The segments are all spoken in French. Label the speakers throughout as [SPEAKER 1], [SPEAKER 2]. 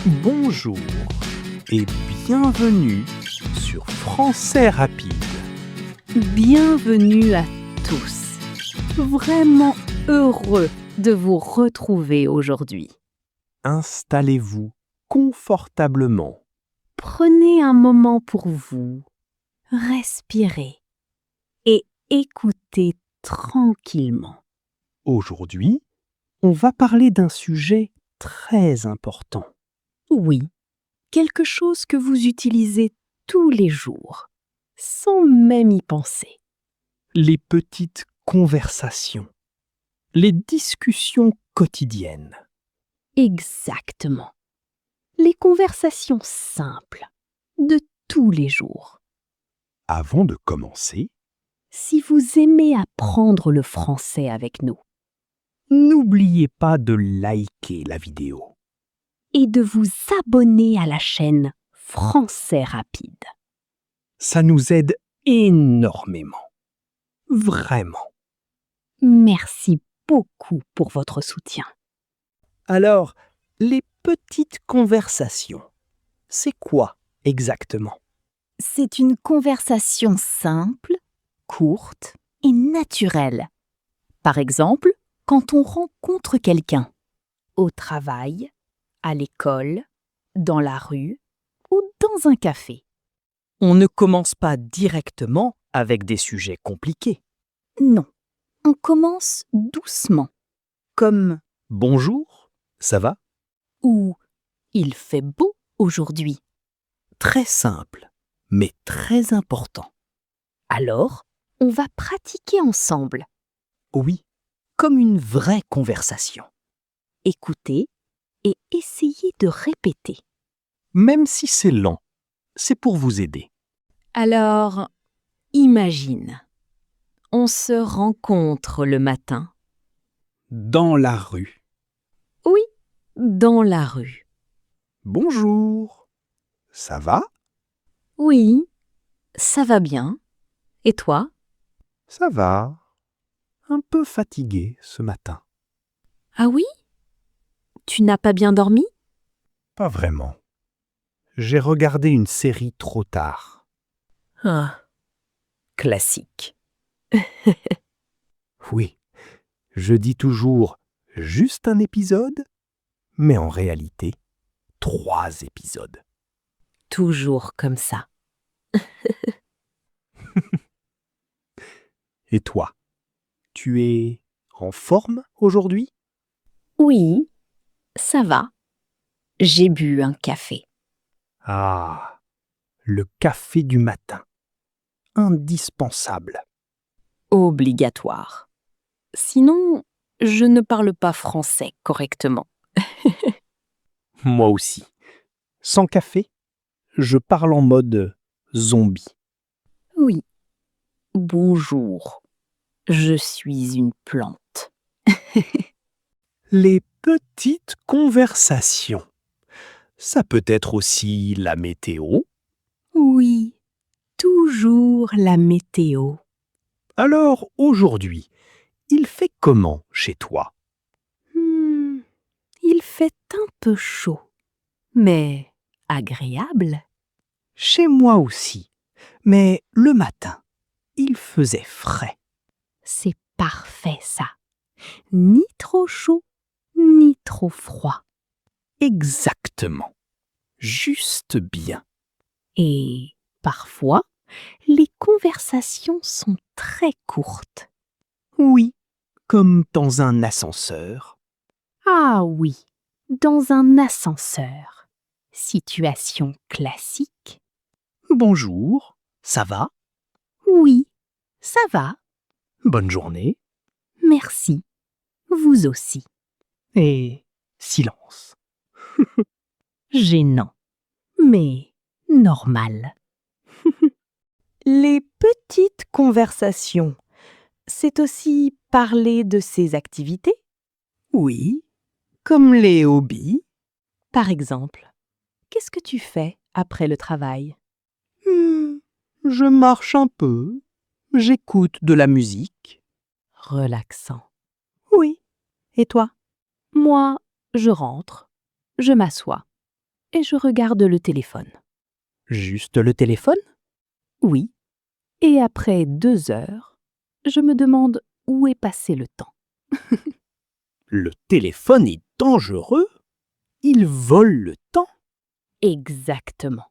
[SPEAKER 1] Bonjour et bienvenue sur Français Rapide.
[SPEAKER 2] Bienvenue à tous. Vraiment heureux de vous retrouver aujourd'hui.
[SPEAKER 1] Installez-vous confortablement.
[SPEAKER 2] Prenez un moment pour vous, respirez et écoutez tranquillement.
[SPEAKER 1] Aujourd'hui, on va parler d'un sujet très important.
[SPEAKER 2] Oui, quelque chose que vous utilisez tous les jours, sans même y penser.
[SPEAKER 1] Les petites conversations. Les discussions quotidiennes.
[SPEAKER 2] Exactement. Les conversations simples de tous les jours.
[SPEAKER 1] Avant de commencer,
[SPEAKER 2] Si vous aimez apprendre le français avec nous
[SPEAKER 1] n'oubliez pas de liker la vidéo.
[SPEAKER 2] et de vous abonner à la chaîne Français Rapide.
[SPEAKER 1] Ça nous aide énormément. Vraiment.
[SPEAKER 2] Merci beaucoup pour votre soutien.
[SPEAKER 1] Alors, les petites conversations, c'est quoi exactement?
[SPEAKER 2] C'est une conversation simple, courte et naturelle. Par exemple, quand on rencontre quelqu'un, au travail, à l'école, dans la rue ou dans un café.
[SPEAKER 1] On ne commence pas directement avec des sujets compliqués,
[SPEAKER 2] Non, on commence doucement,
[SPEAKER 1] comme « Bonjour, ça va ?»
[SPEAKER 2] ou « Il fait beau aujourd'hui ».
[SPEAKER 1] Très simple, mais très important.
[SPEAKER 2] Alors, on va pratiquer ensemble.
[SPEAKER 1] Oui, comme une vraie conversation.
[SPEAKER 2] Écoutez et essayez de répéter.
[SPEAKER 1] Même si c'est lent, c'est pour vous aider.
[SPEAKER 2] Alors, imagine, on se rencontre le matin.
[SPEAKER 1] Dans la rue.
[SPEAKER 2] Oui, dans la rue.
[SPEAKER 1] Bonjour, ça va?
[SPEAKER 2] Oui, ça va bien. Et toi?
[SPEAKER 1] Ça va. Un peu fatigué ce matin.
[SPEAKER 2] Ah oui? Tu n'as pas bien dormi?
[SPEAKER 1] Pas vraiment. J'ai regardé une série trop tard.
[SPEAKER 2] Ah, classique.
[SPEAKER 1] Oui, je dis toujours juste un épisode, mais en réalité, 3 épisodes.
[SPEAKER 2] Toujours comme ça.
[SPEAKER 1] Et toi, tu es en forme aujourd'hui?
[SPEAKER 2] Oui, ça va. J'ai bu un café.
[SPEAKER 1] Ah, le café du matin. Indispensable.
[SPEAKER 2] Obligatoire. Sinon, je ne parle pas français correctement.
[SPEAKER 1] Moi aussi. Sans café, je parle en mode zombie.
[SPEAKER 2] Oui. Bonjour. Je suis une plante.
[SPEAKER 1] Les petites conversations. Ça peut être aussi la météo.
[SPEAKER 2] Oui, toujours la météo.
[SPEAKER 1] Alors aujourd'hui, il fait comment chez toi?
[SPEAKER 2] Il fait un peu chaud, mais agréable.
[SPEAKER 1] Chez moi aussi. Mais le matin, il faisait frais.
[SPEAKER 2] C'est parfait ça. Ni trop chaud, ni trop froid.
[SPEAKER 1] Exactement. Juste bien.
[SPEAKER 2] Et parfois, les conversations sont très courtes.
[SPEAKER 1] Oui, comme dans un ascenseur.
[SPEAKER 2] Ah oui, dans un ascenseur. Situation classique.
[SPEAKER 1] Bonjour, ça va?
[SPEAKER 2] Oui, ça va,
[SPEAKER 1] Bonne journée.
[SPEAKER 2] merci. Vous aussi.
[SPEAKER 1] Et silence.
[SPEAKER 2] Gênant, mais normal. Les petites conversations, c'est aussi parler de ses activités.
[SPEAKER 1] Oui, comme les hobbies.
[SPEAKER 2] Par exemple, qu'est-ce que tu fais après le travail?
[SPEAKER 1] Je marche un peu. J'écoute de la musique.
[SPEAKER 2] Relaxant.
[SPEAKER 1] Oui. Et toi?
[SPEAKER 2] Moi, je rentre, je m'assois. et je regarde le téléphone.
[SPEAKER 1] Juste le téléphone?
[SPEAKER 2] Oui. Et après 2 heures, je me demande où est passé le temps.
[SPEAKER 1] Le téléphone est dangereux? Il vole le temps?
[SPEAKER 2] Exactement.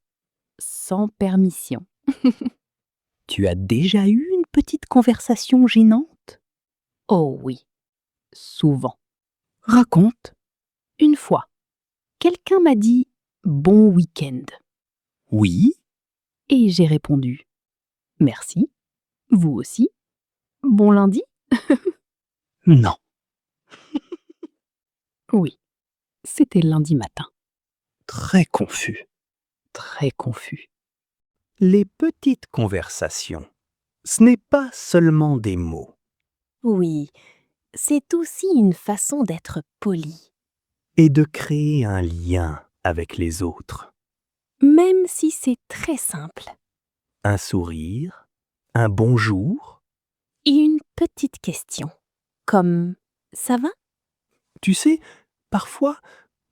[SPEAKER 2] Sans permission.
[SPEAKER 1] Tu as déjà eu une petite conversation gênante?
[SPEAKER 2] Oh oui. Souvent.
[SPEAKER 1] Raconte.
[SPEAKER 2] Une fois, quelqu'un m'a dit « bon week-end »
[SPEAKER 1] Oui?
[SPEAKER 2] et j'ai répondu « merci, vous aussi, bon lundi ».
[SPEAKER 1] Non.
[SPEAKER 2] Oui, c'était lundi matin.
[SPEAKER 1] Très confus.
[SPEAKER 2] Très confus.
[SPEAKER 1] Les petites conversations, ce n'est pas seulement des mots.
[SPEAKER 2] Oui, c'est aussi une façon d'être poli.
[SPEAKER 1] Et de créer un lien avec les autres.
[SPEAKER 2] Même si c'est très simple.
[SPEAKER 1] Un sourire, un bonjour.
[SPEAKER 2] Et une petite question, comme « ça va ?»
[SPEAKER 1] Tu sais, parfois,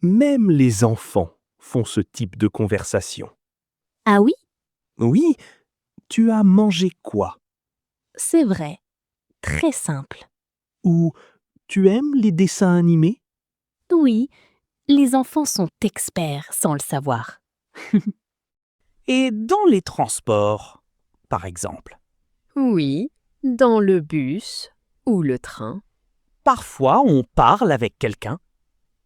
[SPEAKER 1] même les enfants font ce type de conversation.
[SPEAKER 2] Ah oui,
[SPEAKER 1] Oui, tu as mangé quoi?
[SPEAKER 2] c'est vrai, très simple.
[SPEAKER 1] Ou tu aimes les dessins animés?
[SPEAKER 2] Oui, les enfants sont experts sans le savoir.
[SPEAKER 1] Et dans les transports, par exemple.
[SPEAKER 2] Oui, dans le bus ou le train.
[SPEAKER 1] Parfois, on parle avec quelqu'un.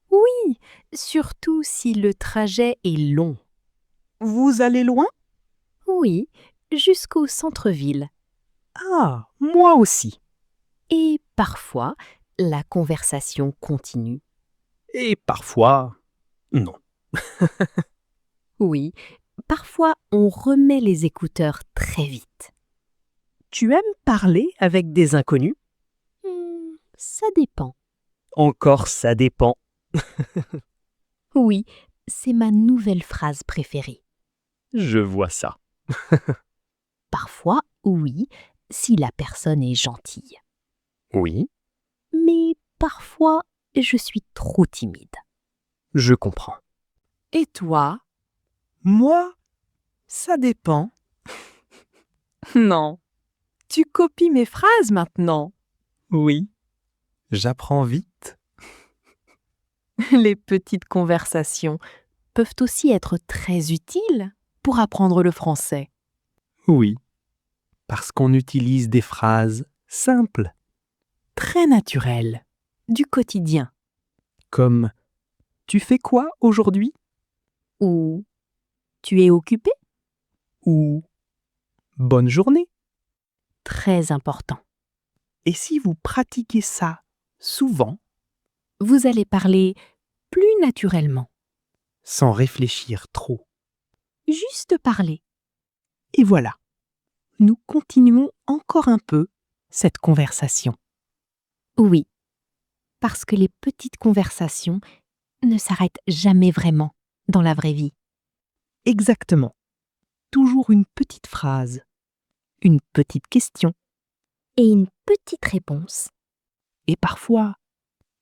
[SPEAKER 2] Oui, surtout si le trajet est long.
[SPEAKER 1] Vous allez loin?
[SPEAKER 2] Oui, jusqu'au centre-ville.
[SPEAKER 1] Ah, moi aussi.
[SPEAKER 2] Et parfois, la conversation continue.
[SPEAKER 1] Et parfois, non.
[SPEAKER 2] Oui, parfois on remet les écouteurs très vite.
[SPEAKER 1] Tu aimes parler avec des inconnus?
[SPEAKER 2] Ça dépend.
[SPEAKER 1] Encore ça dépend.
[SPEAKER 2] Oui, c'est ma nouvelle phrase préférée.
[SPEAKER 1] Je vois ça.
[SPEAKER 2] Parfois, oui, si la personne est gentille.
[SPEAKER 1] Oui,
[SPEAKER 2] Mais parfois, je suis trop timide.
[SPEAKER 1] je comprends.
[SPEAKER 2] Et toi?
[SPEAKER 1] Moi, ça dépend.
[SPEAKER 2] Non. Tu copies mes phrases maintenant.
[SPEAKER 1] Oui, j'apprends vite.
[SPEAKER 2] Les petites conversations peuvent aussi être très utiles pour apprendre le français.
[SPEAKER 1] Oui, parce qu'on utilise des phrases simples, très naturelles,
[SPEAKER 2] Du quotidien.
[SPEAKER 1] comme tu fais quoi aujourd'hui?
[SPEAKER 2] Ou tu es occupé?
[SPEAKER 1] Ou bonne journée.
[SPEAKER 2] Très important.
[SPEAKER 1] Et si vous pratiquez ça souvent,
[SPEAKER 2] Vous allez parler plus naturellement.
[SPEAKER 1] sans réfléchir trop,
[SPEAKER 2] Juste parler.
[SPEAKER 1] et voilà, nous continuons encore un peu cette conversation.
[SPEAKER 2] Oui, parce que les petites conversations ne s'arrêtent jamais vraiment dans la vraie vie.
[SPEAKER 1] Exactement. Toujours une petite phrase, une petite question,
[SPEAKER 2] Et une petite réponse.
[SPEAKER 1] et parfois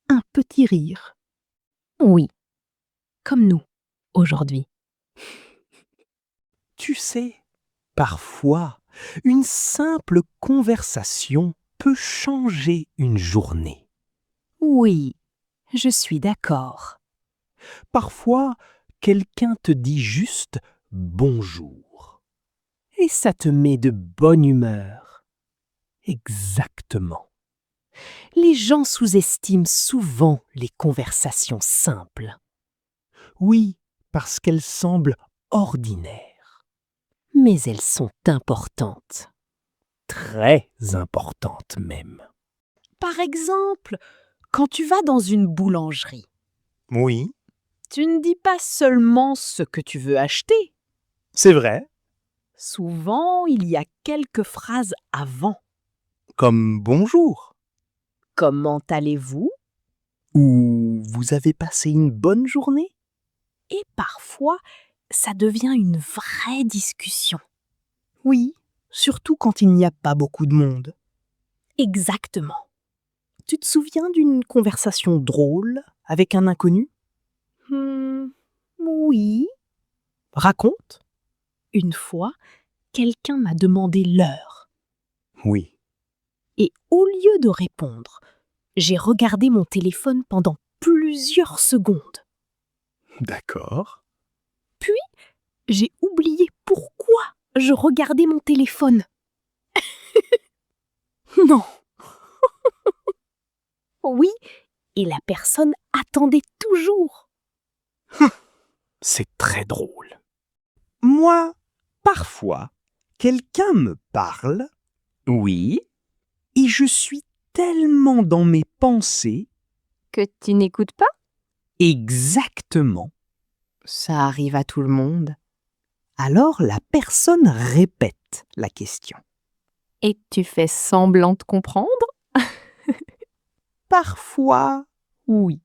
[SPEAKER 1] un petit rire.
[SPEAKER 2] Oui, comme nous, aujourd'hui.
[SPEAKER 1] Tu sais, parfois, une simple conversation peut changer une journée.
[SPEAKER 2] Oui, je suis d'accord.
[SPEAKER 1] Parfois, quelqu'un te dit juste bonjour. Et ça te met de bonne humeur. Exactement. Les gens sous-estiment souvent les conversations simples. Oui, parce qu'elles semblent ordinaires.
[SPEAKER 2] Mais elles sont importantes.
[SPEAKER 1] Très importantes même.
[SPEAKER 2] Par exemple, quand tu vas dans une boulangerie,
[SPEAKER 1] Oui,
[SPEAKER 2] tu ne dis pas seulement ce que tu veux acheter.
[SPEAKER 1] c'est vrai.
[SPEAKER 2] Souvent, il y a quelques phrases avant.
[SPEAKER 1] Comme bonjour.
[SPEAKER 2] Comment allez-vous?
[SPEAKER 1] Ou vous avez passé une bonne journée?
[SPEAKER 2] Et parfois, ça devient une vraie discussion.
[SPEAKER 1] Oui, surtout quand il n'y a pas beaucoup de monde.
[SPEAKER 2] Exactement.
[SPEAKER 1] Tu te souviens d'une conversation drôle avec un inconnu?
[SPEAKER 2] Oui,
[SPEAKER 1] Raconte.
[SPEAKER 2] Une fois, quelqu'un m'a demandé l'heure.
[SPEAKER 1] Oui.
[SPEAKER 2] Et au lieu de répondre, j'ai regardé mon téléphone pendant plusieurs secondes.
[SPEAKER 1] D'accord.
[SPEAKER 2] Puis, j'ai oublié pourquoi je regardais mon téléphone. Non. Oui, et la personne attendait toujours.
[SPEAKER 1] C'est très drôle. Moi, parfois, quelqu'un me parle. Oui. Et je suis tellement dans mes pensées.
[SPEAKER 2] Que tu n'écoutes pas?
[SPEAKER 1] Exactement.
[SPEAKER 2] Ça arrive à tout le monde.
[SPEAKER 1] Alors la personne répète la question.
[SPEAKER 2] Et tu fais semblant de comprendre?
[SPEAKER 1] Parfois, oui.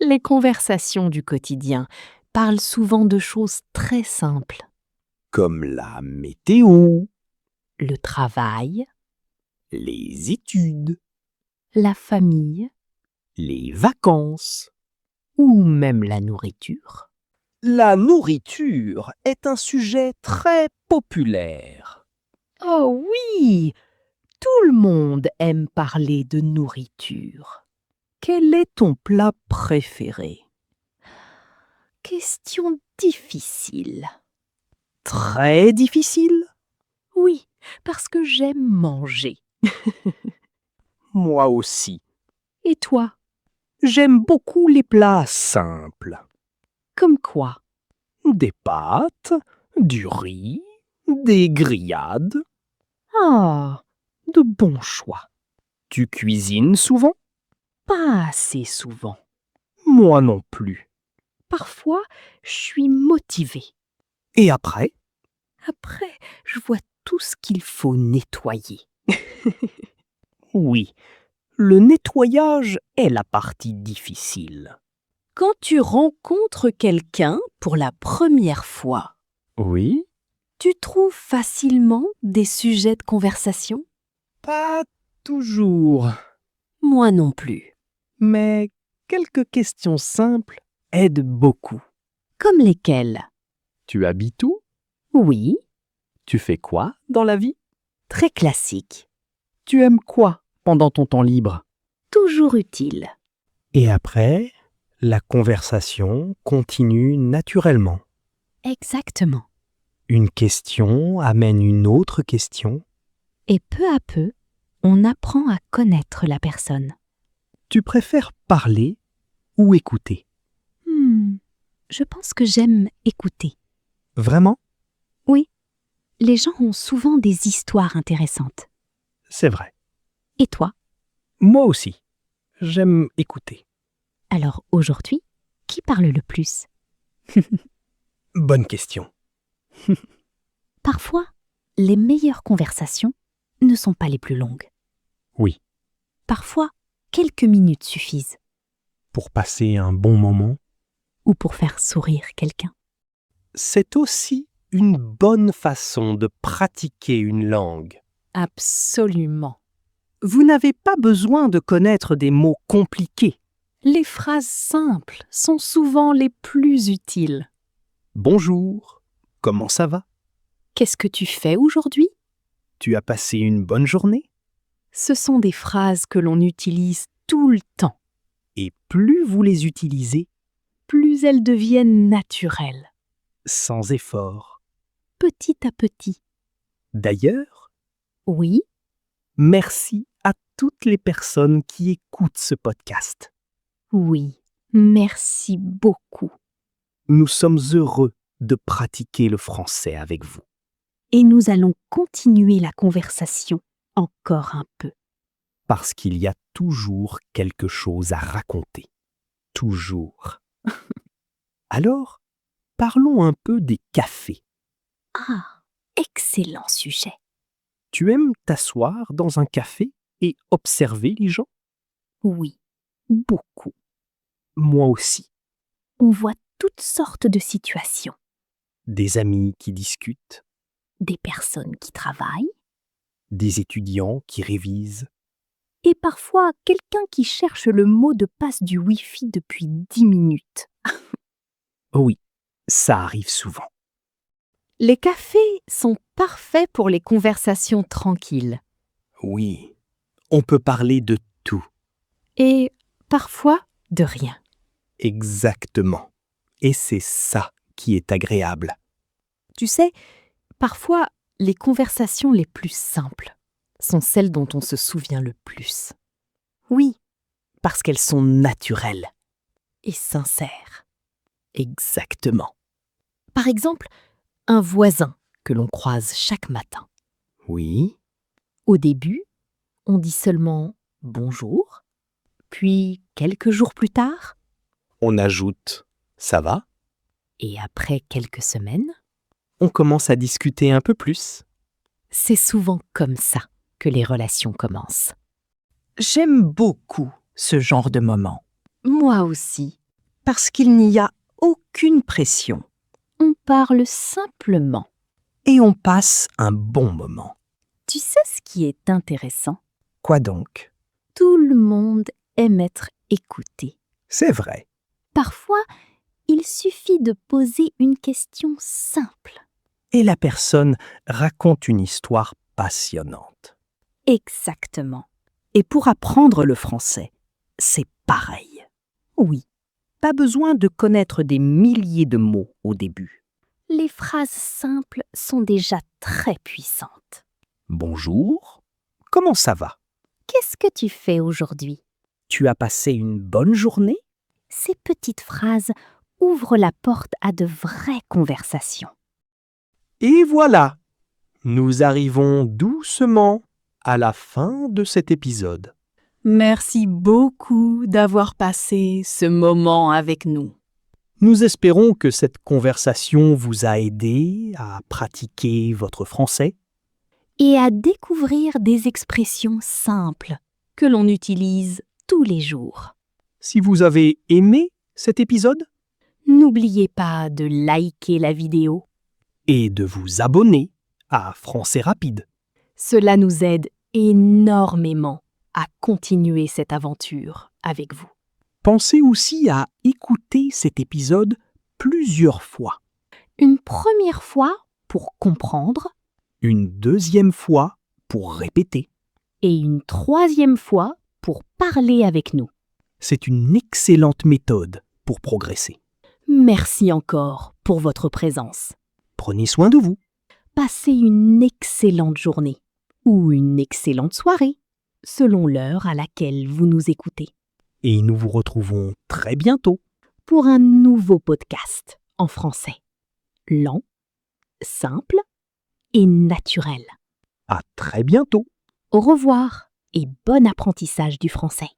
[SPEAKER 2] Les conversations du quotidien parlent souvent de choses très simples.
[SPEAKER 1] Comme la météo,
[SPEAKER 2] Le travail,
[SPEAKER 1] les études,
[SPEAKER 2] la famille
[SPEAKER 1] les vacances.
[SPEAKER 2] ou même la nourriture.
[SPEAKER 1] La nourriture est un sujet très populaire.
[SPEAKER 2] Oh oui! Tout le monde aime parler de nourriture.
[SPEAKER 1] Quel est ton plat préféré?
[SPEAKER 2] Question difficile.
[SPEAKER 1] Très difficile?
[SPEAKER 2] Oui, parce que j'aime manger.
[SPEAKER 1] Moi aussi.
[SPEAKER 2] Et toi?
[SPEAKER 1] J'aime beaucoup les plats simples.
[SPEAKER 2] Comme quoi?
[SPEAKER 1] Des pâtes, du riz, des grillades.
[SPEAKER 2] Ah, de bons choix.
[SPEAKER 1] Tu cuisines souvent?
[SPEAKER 2] Pas assez souvent.
[SPEAKER 1] Moi non plus.
[SPEAKER 2] Parfois, je suis motivée.
[SPEAKER 1] Et après?
[SPEAKER 2] Après, je vois tout ce qu'il faut nettoyer.
[SPEAKER 1] Oui, le nettoyage est la partie difficile.
[SPEAKER 2] Quand tu rencontres quelqu'un pour la première fois,
[SPEAKER 1] Oui?
[SPEAKER 2] tu trouves facilement des sujets de conversation?
[SPEAKER 1] Pas toujours.
[SPEAKER 2] Moi non plus.
[SPEAKER 1] Mais quelques questions simples aident beaucoup.
[SPEAKER 2] Comme lesquels?
[SPEAKER 1] Tu habites où?
[SPEAKER 2] Oui,
[SPEAKER 1] Tu fais quoi dans la vie?
[SPEAKER 2] très classique.
[SPEAKER 1] Tu aimes quoi pendant ton temps libre?
[SPEAKER 2] Toujours utile.
[SPEAKER 1] Et après, la conversation continue naturellement.
[SPEAKER 2] Exactement.
[SPEAKER 1] Une question amène une autre question.
[SPEAKER 2] Et peu à peu, on apprend à connaître la personne.
[SPEAKER 1] Tu préfères parler ou écouter?
[SPEAKER 2] Je pense que j'aime écouter.
[SPEAKER 1] Vraiment?
[SPEAKER 2] Oui, les gens ont souvent des histoires intéressantes.
[SPEAKER 1] C'est vrai.
[SPEAKER 2] Et toi?
[SPEAKER 1] Moi aussi. J'aime écouter.
[SPEAKER 2] Alors aujourd'hui, qui parle le plus?
[SPEAKER 1] Bonne question.
[SPEAKER 2] Parfois, les meilleures conversations ne sont pas les plus longues.
[SPEAKER 1] Oui.
[SPEAKER 2] Parfois, quelques minutes suffisent.
[SPEAKER 1] Pour passer un bon moment.
[SPEAKER 2] Ou pour faire sourire quelqu'un.
[SPEAKER 1] C'est aussi une bonne façon de pratiquer une langue.
[SPEAKER 2] Absolument.
[SPEAKER 1] Vous n'avez pas besoin de connaître des mots compliqués.
[SPEAKER 2] Les phrases simples sont souvent les plus utiles.
[SPEAKER 1] Bonjour, comment ça va?
[SPEAKER 2] Qu'est-ce que tu fais aujourd'hui?
[SPEAKER 1] Tu as passé une bonne journée?
[SPEAKER 2] Ce sont des phrases que l'on utilise tout le temps.
[SPEAKER 1] Et plus vous les utilisez,
[SPEAKER 2] Plus elles deviennent naturelles,
[SPEAKER 1] sans effort.
[SPEAKER 2] petit à petit.
[SPEAKER 1] D'ailleurs,
[SPEAKER 2] Oui,
[SPEAKER 1] merci à toutes les personnes qui écoutent ce podcast.
[SPEAKER 2] oui, merci beaucoup.
[SPEAKER 1] Nous sommes heureux de pratiquer le français avec vous.
[SPEAKER 2] Et nous allons continuer la conversation encore un peu.
[SPEAKER 1] Parce qu'il y a toujours quelque chose à raconter. Toujours. Alors, parlons un peu des cafés.
[SPEAKER 2] Ah, excellent sujet.
[SPEAKER 1] Tu aimes t'asseoir dans un café et observer les gens?
[SPEAKER 2] Oui, beaucoup.
[SPEAKER 1] Moi aussi.
[SPEAKER 2] On voit toutes sortes de situations.
[SPEAKER 1] Des amis qui discutent,
[SPEAKER 2] Des personnes qui travaillent
[SPEAKER 1] des étudiants qui révisent,
[SPEAKER 2] et parfois quelqu'un qui cherche le mot de passe du Wi-Fi depuis 10 minutes.
[SPEAKER 1] oui, Ça arrive souvent.
[SPEAKER 2] Les cafés sont parfaits pour les conversations tranquilles.
[SPEAKER 1] Oui, on peut parler de tout.
[SPEAKER 2] Et parfois de rien.
[SPEAKER 1] Exactement. Et c'est ça qui est agréable.
[SPEAKER 2] Tu sais, parfois, les conversations les plus simples sont celles dont on se souvient le plus.
[SPEAKER 1] Oui, parce qu'elles sont naturelles.
[SPEAKER 2] Et sincères.
[SPEAKER 1] Exactement.
[SPEAKER 2] Par exemple, un voisin que l'on croise chaque matin.
[SPEAKER 1] Oui,
[SPEAKER 2] Au début, on dit seulement « bonjour », puis quelques jours plus tard,
[SPEAKER 1] on ajoute « ça va ?»
[SPEAKER 2] et après quelques semaines,
[SPEAKER 1] On commence à discuter un peu plus.
[SPEAKER 2] c'est souvent comme ça que les relations commencent.
[SPEAKER 3] J'aime beaucoup ce genre de moment,
[SPEAKER 2] Moi aussi.
[SPEAKER 3] parce qu'il n'y a aucune pression
[SPEAKER 2] On parle simplement.
[SPEAKER 3] et on passe
[SPEAKER 1] Un bon moment.
[SPEAKER 2] Tu sais ce qui est intéressant?
[SPEAKER 1] Quoi donc?
[SPEAKER 2] Tout le monde aime être écouté.
[SPEAKER 1] C'est vrai.
[SPEAKER 2] Parfois, il suffit de poser une question simple.
[SPEAKER 1] Et la personne raconte une histoire passionnante.
[SPEAKER 2] Exactement.
[SPEAKER 3] Et pour apprendre le français, c'est pareil.
[SPEAKER 2] Oui,
[SPEAKER 3] Pas besoin de connaître des milliers de mots au début.
[SPEAKER 2] les phrases simples sont déjà très puissantes.
[SPEAKER 1] Bonjour, comment ça va?
[SPEAKER 2] Qu'est-ce que tu fais aujourd'hui?
[SPEAKER 1] Tu as passé une bonne journée?
[SPEAKER 2] Ces petites phrases ouvrent la porte à de vraies conversations.
[SPEAKER 1] Et voilà, nous arrivons doucement à la fin de cet épisode.
[SPEAKER 3] Merci beaucoup d'avoir passé ce moment avec nous.
[SPEAKER 1] Nous espérons que cette conversation vous a aidé à pratiquer votre français.
[SPEAKER 2] Et à découvrir des expressions simples que l'on utilise tous les jours.
[SPEAKER 1] Si vous avez aimé cet épisode,
[SPEAKER 2] N'oubliez pas de liker la vidéo.
[SPEAKER 1] et de vous abonner à Français Rapide.
[SPEAKER 2] Cela nous aide énormément à continuer cette aventure avec vous.
[SPEAKER 1] Pensez aussi à écouter cet épisode plusieurs fois.
[SPEAKER 2] Une première fois pour comprendre
[SPEAKER 1] Une deuxième fois pour répéter.
[SPEAKER 2] et une troisième fois pour parler avec nous.
[SPEAKER 1] C'est une excellente méthode pour progresser.
[SPEAKER 2] Merci encore pour votre présence.
[SPEAKER 1] Prenez soin de vous.
[SPEAKER 2] Passez une excellente journée ou une excellente soirée, selon l'heure à laquelle vous nous écoutez,
[SPEAKER 1] Et nous vous retrouvons très bientôt.
[SPEAKER 2] pour un nouveau podcast en français. Lent, simple et naturel.
[SPEAKER 1] À très bientôt.
[SPEAKER 2] Au revoir et bon apprentissage du français.